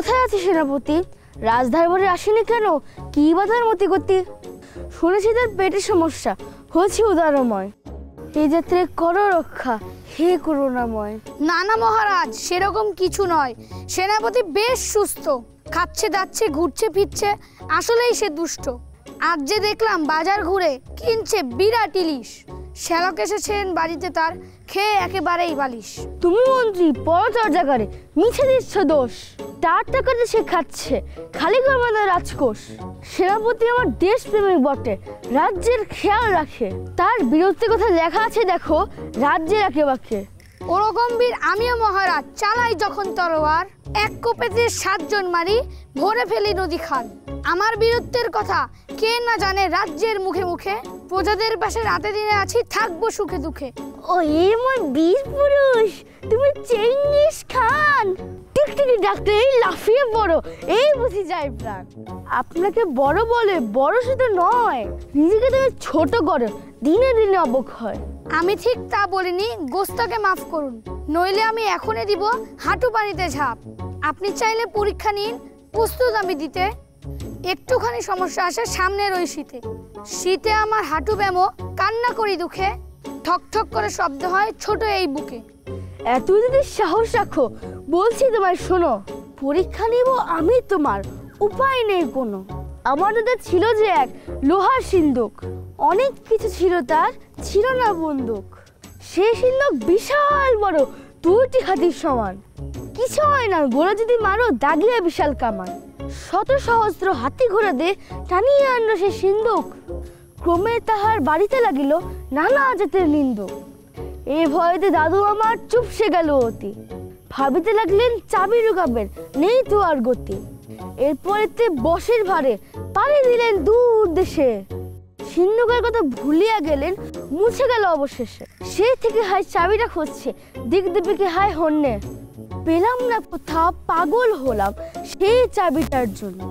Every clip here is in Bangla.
কোথায় আছে সেনাপতি? রাজদরবারে আসেনি কেন? কি বা তার মতি গতি? শুনেছি তার পেটের সমস্যা, হয়েছে উদারময়। এই যাত্রে করো রক্ষা, হে করুণাময়। না না মহারাজ, সেরকম কিছু নয়। সেনাপতি বেশ সুস্থ, খাচ্ছে দাচ্ছে, ঘুরছে ফিরছে, আসলেই সে দুষ্ট। আজ যে দেখলাম বাজার ঘুরে কিনছে বিরাট ইলিশ। শ্যালক এসেছেন বাড়িতে, তার খেয়ে একেবারেই বালিশ। তুমি মন্ত্রী পরচর্যা করে মিছে দিচ্ছ দোষ। তার টাকাতে সে খাচ্ছে, খালি করবে রাজকোষ। সেনাপতি আমার দেশপ্রেমিক বটে, রাজ্যের খেয়াল রাখে। তার বিরক্তির কথা লেখা আছে দেখো, রাজ্যের একেবারে। ওরকম বীর আমিও মহারাজ, চালাই যখন তরোয়ার। এক কোপেতে 7 জন মারি, ভরে ফেলি নদী খাল। আমার বীরত্বের কথা কে না জানে রাজ্যের মুখে মুখে। প্রজাদের পাশে রাতে দিনে আছি, থাকবো সুখে দুঃখে। ও এমন বীর পুরুষ, তুমি চেঙ্গিস খান। টিকটিকি ডাক্তার এই লাফিয়ে পড়ো, এই বুঝি যায় প্রাণ। আপনাকে বড় বলে, বড় শুধু নয়, নিজেকে তুমি ছোট করো, দিনে দিনে অবক্ষয়। আমি ঠিক তা বলিনি, গোস্তাকে মাফ করুন, নইলে আমি এখনই দিব হাঁটু পানিতে ঝাঁপ। আপনি চাইলে পরীক্ষা নিন, প্রস্তুত আমি দিতে। একটুখানি সমস্যা আসে সামনের ওই শীতে। শীতে আমার হাঁটু ব্যামো, কান্না করি দুঃখে। ঠক ঠক করে শব্দ হয় ছোট এই বুকে। এত যদি সাহস রাখো, বলছি তোমায় শোনো, পরীক্ষা নিব আমি তোমার, উপায় নেই কোনো। আমার দাদা ছিল যে এক লোহার সিন্দুক, অনেক কিছু ছিল তার, ছিল না বন্দুক। সে সিন্দুক বিশাল বড়, 2টি হাতির সমান। কিছু হয় না গোলা যদি মারো, দাগিয়ে বিশাল কামান। শত সহস্র হাতি ঘোড়া দিয়ে টানিয়ে আনলো সে সিন্দুক। ক্রমে তাহার বাড়িতে লাগিল নানা জাতের নিন্দুক। এ ভয়তে দাদু আমার চুপসে গেল অতি। ভাবিতে লাগলেন চাবি ঢুকাবেন, নেই তো আর গতি। এরপরেতে বসের ভারে পাড়ি দিলেন দূর দেশে। সিন্ধুকের কথা ভুলিয়া গেলেন, মুছে গেল অবশেষে। সে থেকে হায় চাবিটা খুঁজছে, দিক দিকে হায় হন্যে। পেলাম না কোথাও, পাগল হলাম সেই চাবিটার জন্য।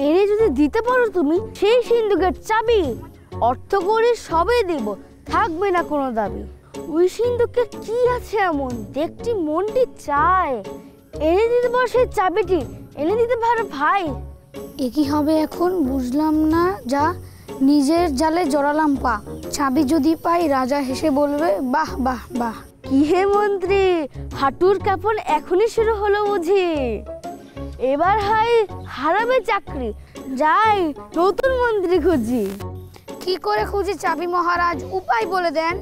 এনে যদি দিতে পারো তুমি সেই সিন্ধুকের চাবি, অর্থ করে সবে দেব, থাকবে না কোনো দাবি। ওই সিন্ধুকে কি আছে এমন, দেখটি মনটি চায়। এনে দিতে পারো সেই চাবিটি, এনে দিতে পারো ভাই। এ কি হবে এখন বুঝলাম না, যা নিজের জালে জড়ালাম পা। চাবি যদি পাই রাজা হেসে বলবে বাহ বাহ বাহ। কি হে মন্ত্রী, হাঁটুর কাপড় এখনই শুরু হলো বুঝি? এবার হাই হারাবে চাকরি, যাই নতুন মন্ত্রী খুঁজি। কি করে খুঁজি চাবি মহারাজ, উপায় বলে দেন।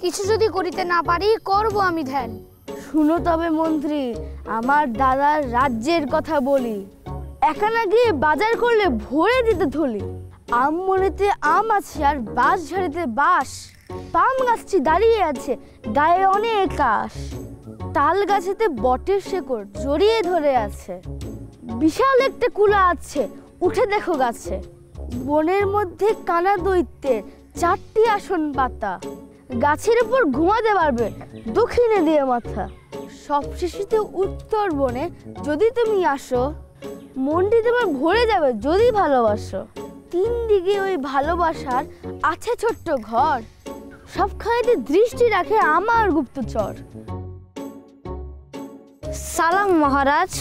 কিছু যদি করিতে না পারি, করব আমি ধ্যান। শুনো তবে মন্ত্রী, আমার দাদার রাজ্যের কথা বলি। একা না গিয়ে বাজার করলে ভরে দিতে থলি। আম মনেতে আম আছে, আর বাঁশ ঝাড়িতে বাঁশ। পাম গাছটি দাঁড়িয়ে আছে, গায়ে অনেক কাশ। তাল গাছেতে বটের শেকড় জড়িয়ে ধরে আছে। বিশাল একটা কুলা আছে, উঠে দেখো গাছে। বনের মধ্যে কানা দৈত্যের 4টি আসন পাতা। গাছের উপর ঘুমাতে পারবে, দক্ষিণে দিয়ে মাথা। সবশেষে উত্তর বনে যদি তুমি আসো, মনটি তোমার ভরে যাবে যদি ভালোবাসো। 3 দিকে ওই ভালোবাসার আছে ছোট্ট ঘর, সবখানেতে দৃষ্টি রাখে আমার গুপ্তচর। সালাম মহারাজ,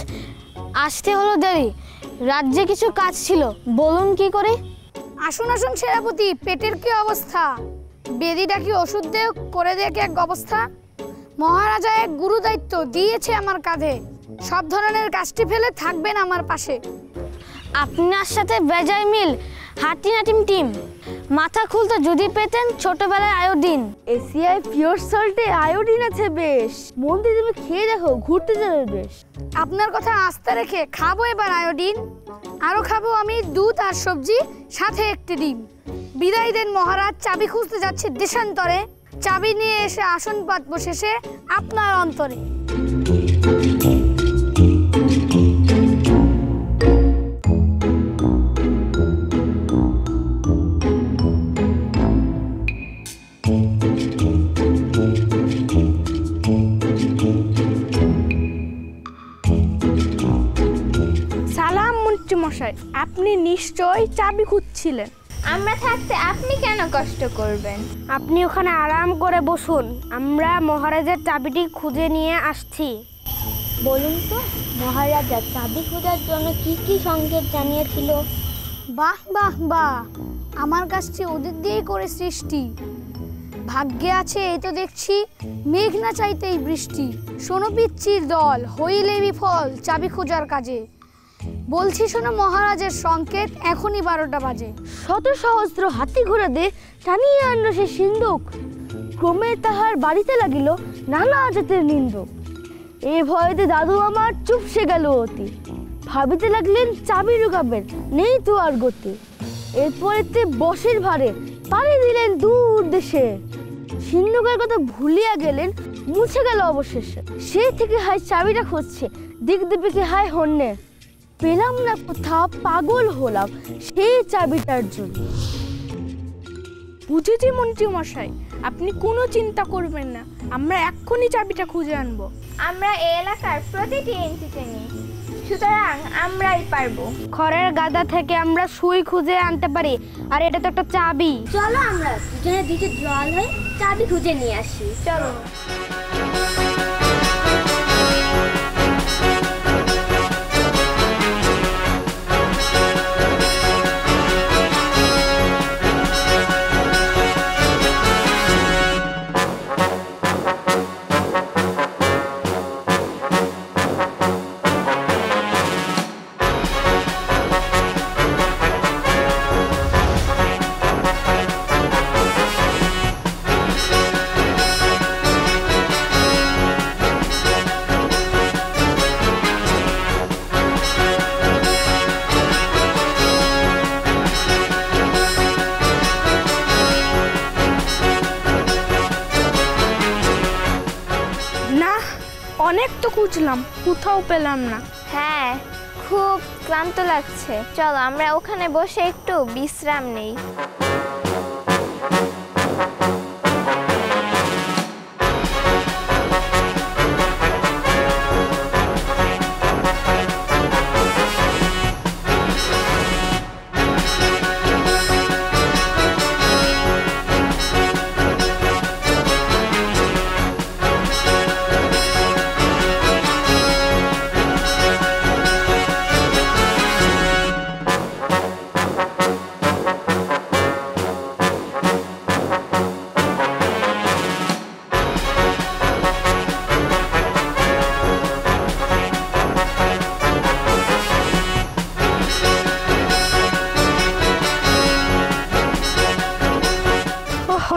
আসতে হলো দেরি, রাজ্যে কিছু কাজ ছিল, বলুন কি করে। আসুন আসুন সেনাপতি, পেটের কি অবস্থা? বেদিটা কি ওষুধ দে, করে দেখ এক অবস্থা। মহারাজা এক গুরু দায়িত্ব দিয়েছে আমার কাঁধে, সব ধরনের কাজটি ফেলে থাকবেন আমার পাশে। আপনার সাথে বেজায় মিল, হাঁটি না টিম টিম। মাথা খুলতে যদি পেতেন ছোটবেলায় আয়োডিন। এসিআই পিওর সল্টে আয়োডিন আছে বেশ, মন্ত্রী তুমি খেয়ে দেখো, ঘুরতে যাবে বেশ। আপনার কথা আস্থা রেখে খাবো এবার আয়োডিন। আরো খাবো আমি দুধ আর সবজি, সাথে একটি ডিম। বিদায় দেন মহারাজ, চাবি খুঁজতে যাচ্ছে দেশান্তরে। চাবি নিয়ে এসে আসন পাতবো শেষে আপনার অন্তরে। সালাম মন্ত্রী মশাই, আপনি নিশ্চয়ই চাবি খুঁজছিলেন। আমরা থাকতে আপনি কেন কষ্ট করবেন? আপনি ওখানে আরাম করে বসুন, আমরা মহারাজের চাবিটি খুঁজে নিয়ে আসছি। বলুন তো, মহারাজা চাবি খোঁজার জন্য কি কি সংকেত জানিয়েছিল? বাহ বাহ বাহ, আমার কাছে ওদের দিয়েই করে সৃষ্টি। ভাগ্যে আছে এই তো দেখছি, মেঘ না চাইতেই বৃষ্টি। শোনো পিচ্চির দল, হইলে বিফল চাবি খোঁজার কাজে। বলছি শোনো মহারাজের সংকেত, এখনই 12টা বাজে। শত সহস্র হাতি ঘোড়াতে টানিয়ে আনলো সে সিন্ধুক, ক্রমে তাহার বাড়িতে লাগিল নানা জাতের নিন্দুক। এ ভয়েতে দাদু আমার চুপসে গেল অতি, ভাবিতে লাগলেন চাবি ঢুকাবেন, নেই তো আর গতি। এরপরেতে বসের ভারে পাড়ি দিলেন দূর দেশে, সিন্ধুকের কথা ভুলিয়া গেলেন, মুছে গেল অবশেষে। সেই থেকে হায় চাবিটা খুঁজছে, দিক দিবিকে হায় হন্যে, পেলাম না কোথাও, পাগল হলাম সেই চাবিটার জন্য। বুঝেছি মন্ত্রী মশাই, আপনি কোনো চিন্তা করবেন না, আমরা এক্ষুনি চাবিটা খুঁজে আনবো। আমরা এই এলাকার প্রতিটি ইঞ্চি চিনি, সুতরাং আমরাই পারবো। খড়ের গাদা থেকে আমরা সুই খুঁজে আনতে পারি, আর এটা তো একটা চাবি। চলো আমরা দুজনে দিকে জল হয়ে চাবি খুঁজে নিয়ে আসি। চলো। না, অনেক তো খুঁজলাম, কোথাও পেলাম না। হ্যাঁ, খুব ক্লান্ত লাগছে, চলো আমরা ওখানে বসে একটু বিশ্রাম নেই।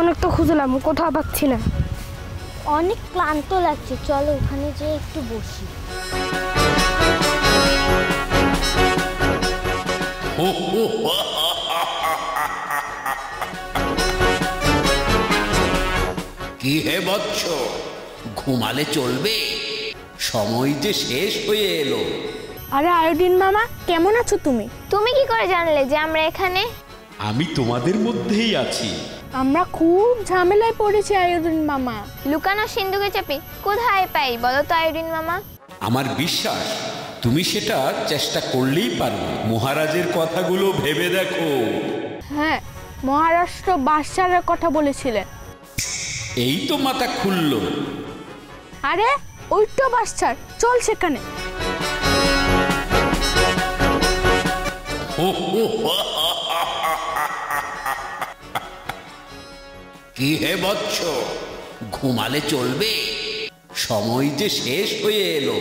অনেক তো খুঁজলাম, কোথাও পাচ্ছি না। অনেক ক্লান্ত লাগছে, চলো ওখানে যেয়ে একটু বসি। কি হে বৎস, ঘুমালে চলবে? সময় যে শেষ হয়ে এলো। আরে আয়োডিন মামা, কেমন আছো তুমি? তুমি কি করে জানলে যে আমরা এখানে? আমি তোমাদের মধ্যেই আছি। আমরা খুব ঝামেলায় পড়েছি আয়োডিন মামা। লুকানো সিন্ধুকে চাপি কোথায় পাই বলো তো আয়োডিন মামা? আমার বিশ্বাস তুমি সেটা চেষ্টা করলেই পারবে। মহারাজের কথাগুলো ভেবে দেখো। হ্যাঁ, মহারাষ্ট্র বাদশাহের কথা বলেছিলেন। এই তো মাথা খুললো। আরে ওই তো বাদশাহ, চল সেখানে। কি হে বৎস, ঘুমালে চলবে? সময় যে শেষ হয়ে এলো।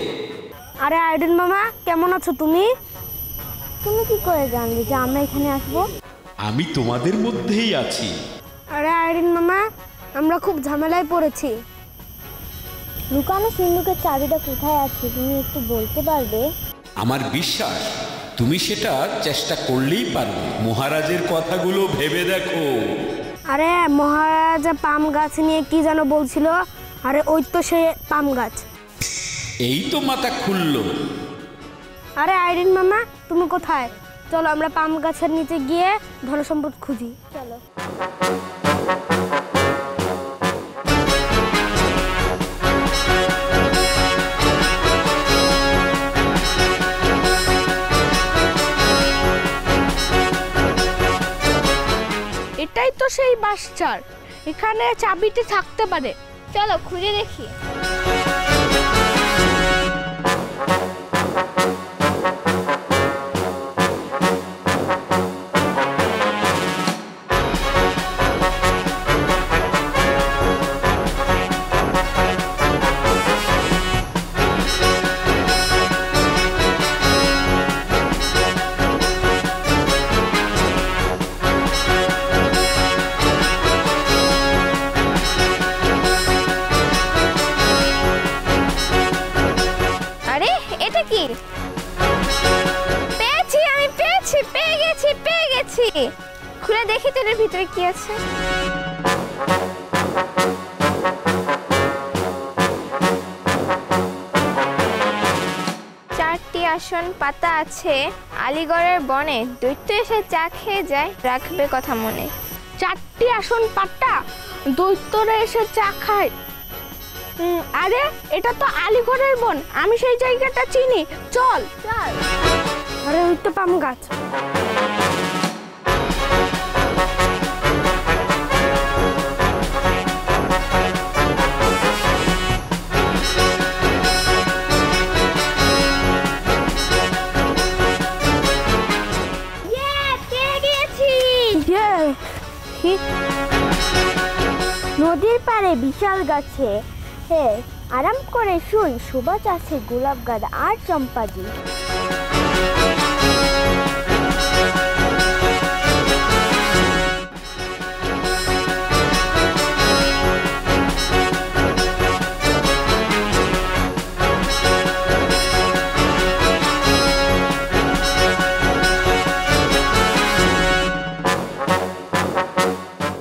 আরে আয়োডিন মামা, কেমন আছো তুমি? তুমি কি করে জানলে যে আমরা এখানে আসবো? আমি তোমাদের মধ্যেই আছি। আরে আয়োডিন মামা, আমরা খুব ঝামেলায় পড়েছি। লুকানো সিন্ধুকের চাবিটা কোথায় আছে তুমি একটু বলতে পারবে? আমার বিশ্বাস তুমি সেটা চেষ্টা করলেই পারবে। মহারাজের কথাগুলো ভেবে দেখো। আরে মহারাজা পাম গাছ নিয়ে কি যেন বলছিল। আরে ওই তো সে পাম গাছ। এই তো মাথা খুললো। আরে আইরিন মামা, তুমি কোথায়? চলো আমরা পাম গাছের নিচে গিয়ে ধনসম্পদ খুঁজি। চলো। এটাই তো সেই বাসচার, এখানে চাবিটি থাকতে পারে। চলো খুঁজে দেখি। খুলে দেখি তো এর ভিতরে কি আছে। চারটি আসন পাতা আছে আলীগড়ের বনে, দৈত্য এসে চা খেয়ে যায়, রাখবে কথা মনে। চারটি আসন পাতা, দৈত্যরা এসে চা খায়। আরে এটা তো আলীগড়ের বন, আমি সেই জায়গাটা চিনি, চল চল। আরে ওই তো পাম গাছ। নদীর পাড়ে বিশাল গাছে আরাম করে শুই, সুবাস আছে গোলাপ গাঁদা আর চম্পাজি।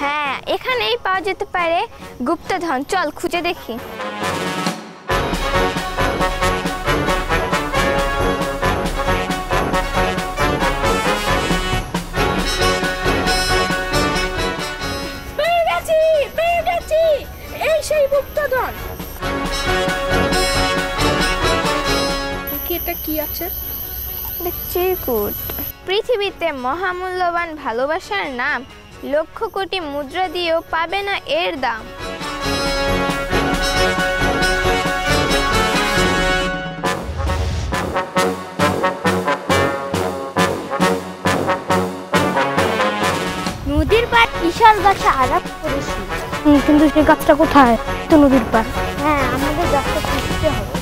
হ্যাঁ, এখানেই পাওয়া যেতে পারে গুপ্তধন, চল খুঁজে দেখি। পেয়ে গেছি, এই সেই গুপ্তধন। এটা কি আছে? চিরকুট। পৃথিবীতে মহামূল্যবান ভালোবাসার নাম, লক্ষ কোটি মুদ্রা দিয়েও পাবে না এর দাম। নদীর পাড় বিশাল গাছে আরাম করে শুই। কিন্তু সেই গাছটা কোথায়? তো নদীর পাড়। হ্যাঁ, আমাদের গাছটা খুঁজতে হবে।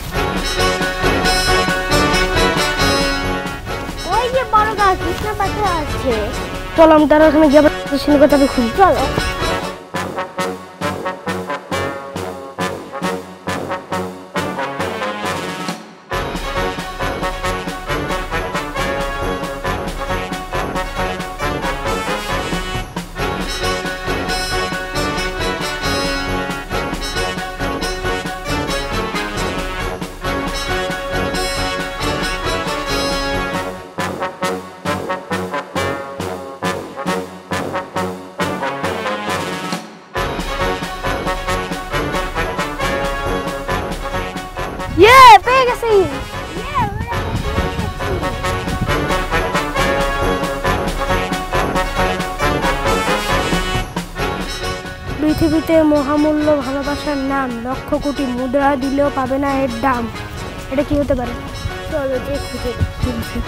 ওই যে বড় গাছ, কৃষ্ণ পাতা আছে। চলো আমি তার ওখানে গিয়ে সিন্ধুকের চাবি খুঁজি। চলো। পেয়ে গেছি। পৃথিবীতে মহামূল্য ভালোবাসার নাম, লক্ষ কোটি মুদ্রা দিলেও পাবে না এর দাম। এটা কি হতে পারে? চলো যে খুঁজে দেখি।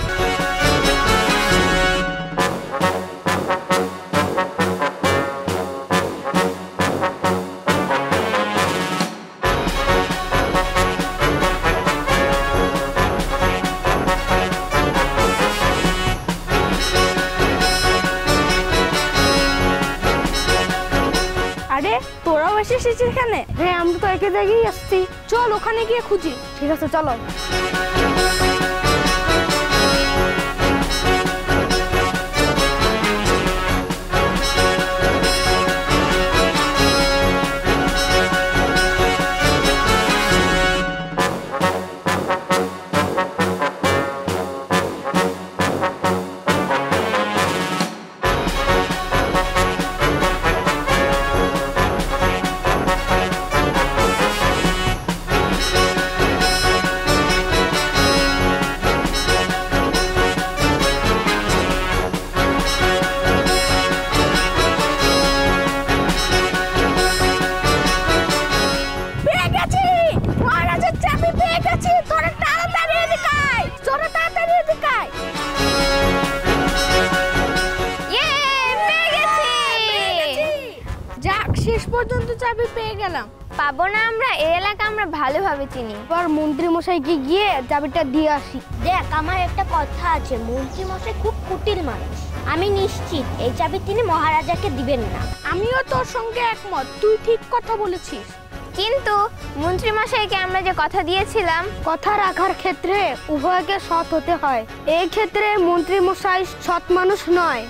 আরে তোরাও এসেছিস এখানে? হ্যাঁ, আমরা তো একই জায়গায় আসছি। চল ওখানে গিয়ে খুঁজি। ঠিক আছে, চলো। শেষ পর্যন্ত চাবি পেয়ে গেলাম। পাবো না আমরা, এই এলাকা আমরা ভালোভাবে চিনি। এবার মন্ত্রী মশাইকে গিয়ে চাবিটা দিয়ে আসি। দেখ, আমার একটা কথা আছে, মন্ত্রী মশাই খুব কুটিল মানুষ। আমি নিশ্চিত এই চাবি তিনি মহারাজাকে দিবেন না। আমিও তোর সঙ্গে একমত, তুই ঠিক কথা বলেছিস। কিন্তু মন্ত্রী মশাইকে আমরা যে কথা দিয়েছিলাম, কথা রাখার ক্ষেত্রে উভয়কে সৎ হতে হয়। এই ক্ষেত্রে মন্ত্রী মশাই সৎ মানুষ নয়।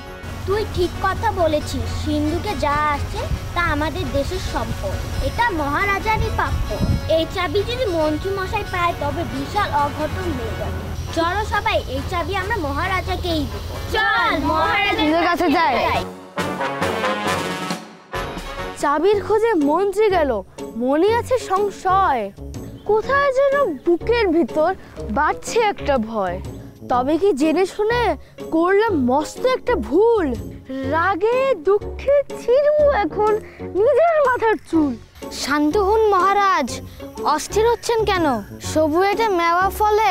তুই ঠিক কথা বলেছিস। সিন্ধুকে যা আসছে তা আমাদের দেশের সম্পদ, এটা মহারাজারই প্রাপ্য। এই চাবি যদি মন্ত্রী মশাই পায় তবে বিশাল অঘটন হয়ে যাবে। চলো সবাই এই চাবি আমরা মহারাজাকেই দেব। চল মহারাজের কাছে যাই। চাবির খোঁজে মন্ত্রী গেল, মনে আছে সংশয়, কোথায় যেন বুকের ভিতর বাড়ছে একটা ভয়। তবে কি জেনে শুনে করলাম মস্ত একটা ভুল, রাগে দুঃখে ছিঁড়বো এখন নিজের মাথার চুল। শান্ত হন মহারাজ, অস্থির হচ্ছেন কেন? সবুয়েটে মেওয়া ফলে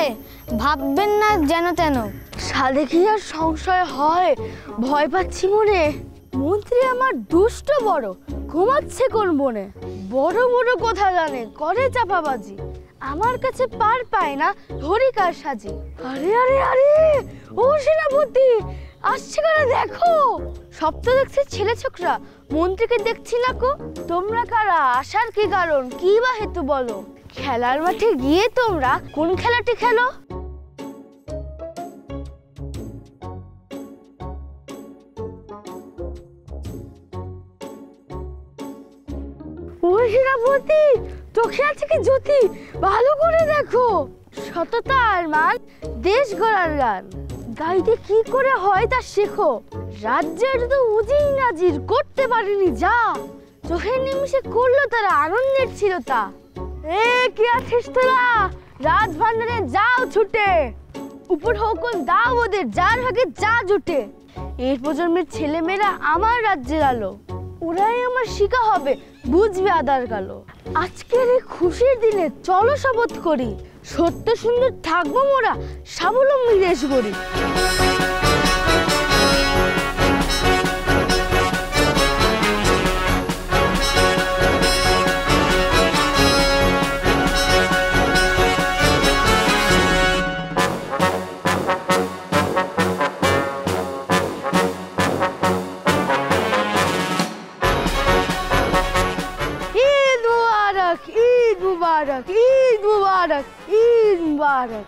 ভাববেন না যেন তেন। সাধে কি আর সংশয় হয়, ভয় পাচ্ছি মনে। মন্ত্রী আমার দুষ্ট বড়, ঘুমাচ্ছে কোন বনে। বড় বড় কথা জানে, করে চাপাবাজি, আমার কাছে পার পায় না ধরি কার সাজি। আরে আরে আরে ও সেনাপতি, আসছে কারা দেখো। সব তো দেখছি ছেলে ছোকরা, মন্ত্রীকে দেখছি না কো। তোমরা কারা, আসার কি কারণ, কি বা হেতু বলো। খেলার মাঠে গিয়ে তোমরা কোন খেলাটি খেলো? ও সেনাপতি, চোখে আছে কি জ্যোতি, ভালো করে দেখো। সততার মান, দেশ গড়ার গান, গাইতে কি করে হয় তা শেখো। রাজ্যের তো উজির নাজির করতে পারেনি যা, চোখের নিমিষে করলো তারা, আনন্দের ছিল তা। এ কি আছিস তোরা, রাজ ভান্ডারে যাও ছুটে, উপর হোকন দাও ওদের, যার ভাগে যা জুটে। এই প্রজন্মের ছেলেমেয়েরা আমার রাজ্যের আলো, ওরাই আমার শিখা হবে, বুঝবে আদার কালো। আজকের এই খুশির দিনে চলো শপথ করি, সত্য সুন্দর থাকবো মোরা, স্বাবলম্বী দেশ গড়ি। ঈদ মুবারক, ঈদ মুবারক, ঈদ মুবারক, ঈদ মুবারক।